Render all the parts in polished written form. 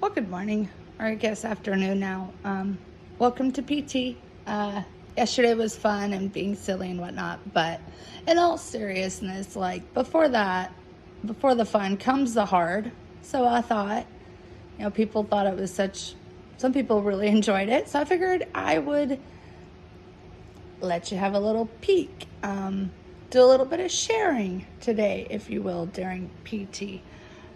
Well, good morning, or I guess afternoon now. Welcome to PT. Yesterday was fun and being silly and whatnot, but in all seriousness, like before the fun comes the hard. So I thought, people thought it was some people really enjoyed it. So I figured I would let you have a little peek, do a little bit of sharing today, if you will, during PT.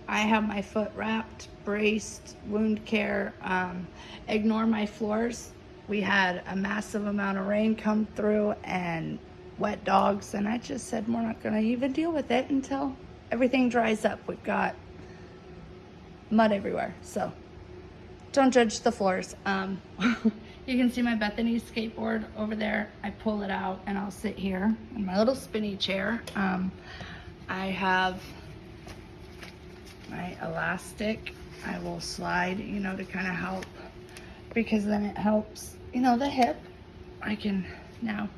I have my foot wrapped, braced, wound care. Ignore my floors. We had a massive amount of rain come through and wet dogs, and I just said we're not going to even deal with it until everything dries up. We've got mud everywhere, so don't judge the floors. You can see my Bethany skateboard over there. I pull it out and I'll sit here in my little spinny chair. I have my elastic. I will slide, to kind of help, because then it helps, the hip. I can now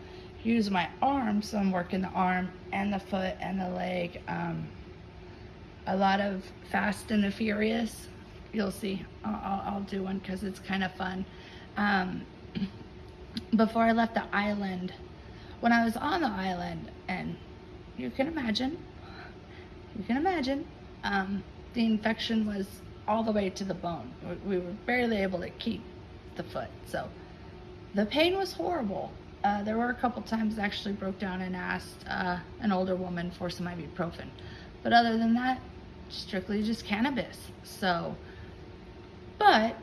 use my arm, so I'm working the arm and the foot and the leg. A lot of Fast and the Furious. You'll see. I'll do one because it's kind of fun. Before I left the island, when I was on the island, and you can imagine, the infection was all the way to the bone. We were barely able to keep the foot, so the pain was horrible. There were a couple times I actually broke down and asked an older woman for some ibuprofen, but other than that, strictly just cannabis. So, but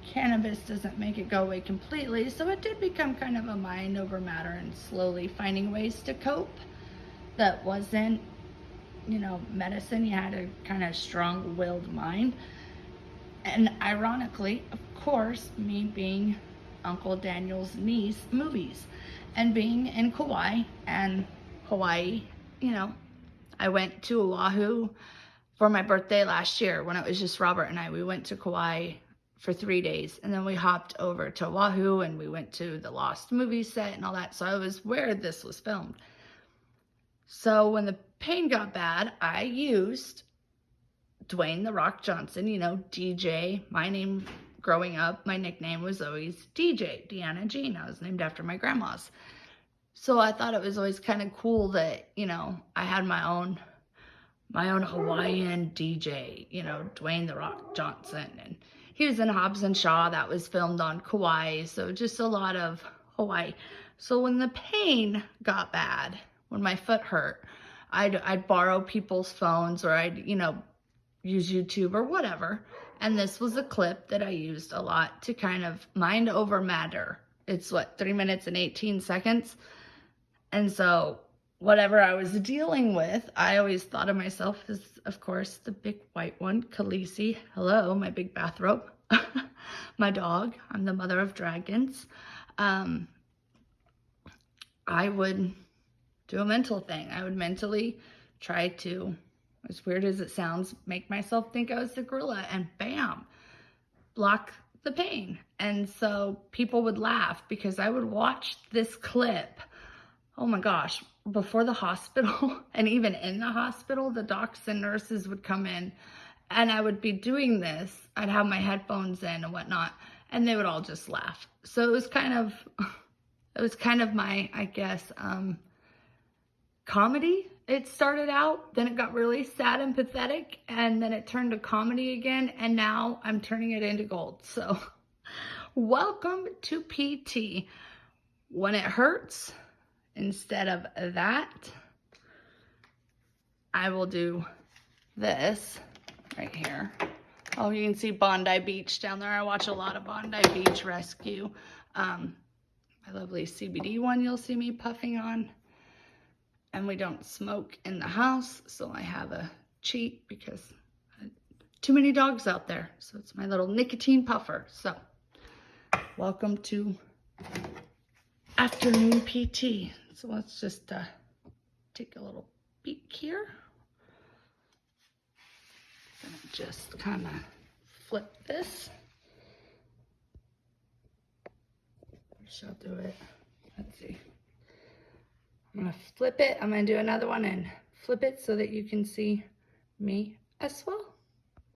cannabis doesn't make it go away completely, so it did become kind of a mind over matter and slowly finding ways to cope that wasn't, medicine. You had a kind of strong-willed mind. And ironically, of course, me being Uncle Daniel's niece, movies, and being in Kauai and Hawaii, I went to Oahu for my birthday last year when it was just Robert and I. We went to Kauai for 3 days, and then we hopped over to Oahu and we went to the Lost movie set and all that. So I was where this was filmed. So when the pain got bad, I used Dwayne "The Rock" Johnson, DJ. My name growing up, my nickname was always DJ, Deanna Jean. I was named after my grandma's. So I thought it was always kind of cool that, I had my own Hawaiian DJ, Dwayne "The Rock" Johnson. And he was in Hobbs and Shaw. That was filmed on Kauai. So just a lot of Hawaii. So when the pain got bad, when my foot hurt, I'd borrow people's phones, or I'd, use YouTube or whatever. And this was a clip that I used a lot to kind of mind over matter. It's 3 minutes and 18 seconds. And so whatever I was dealing with, I always thought of myself as, of course, the big white one, Khaleesi. Hello, my big bathrobe. My dog. I'm the mother of dragons. I would do a mental thing. I would mentally try to, as weird as it sounds, make myself think I was the gorilla, and bam, block the pain. And so people would laugh because I would watch this clip, oh my gosh, before the hospital, and even in the hospital, the docs and nurses would come in and I would be doing this. I'd have my headphones in and whatnot, and they would all just laugh. So it was kind of my, I guess, comedy. It started out, then it got really sad and pathetic, and then it turned to comedy again, and now I'm turning it into gold. So welcome to PT. When it hurts, instead of that, I will do this right here. Oh, you can see Bondi Beach down there. I watch a lot of Bondi Beach Rescue. My lovely CBD one you'll see me puffing on. And we don't smoke in the house, so I have a cheat because too many dogs out there. So it's my little nicotine puffer. So welcome to afternoon PT. So let's just take a little peek here. And just kind of flip this. I'll do it. Let's see. I'm going to flip it. I'm going to do another one and flip it so that you can see me as well.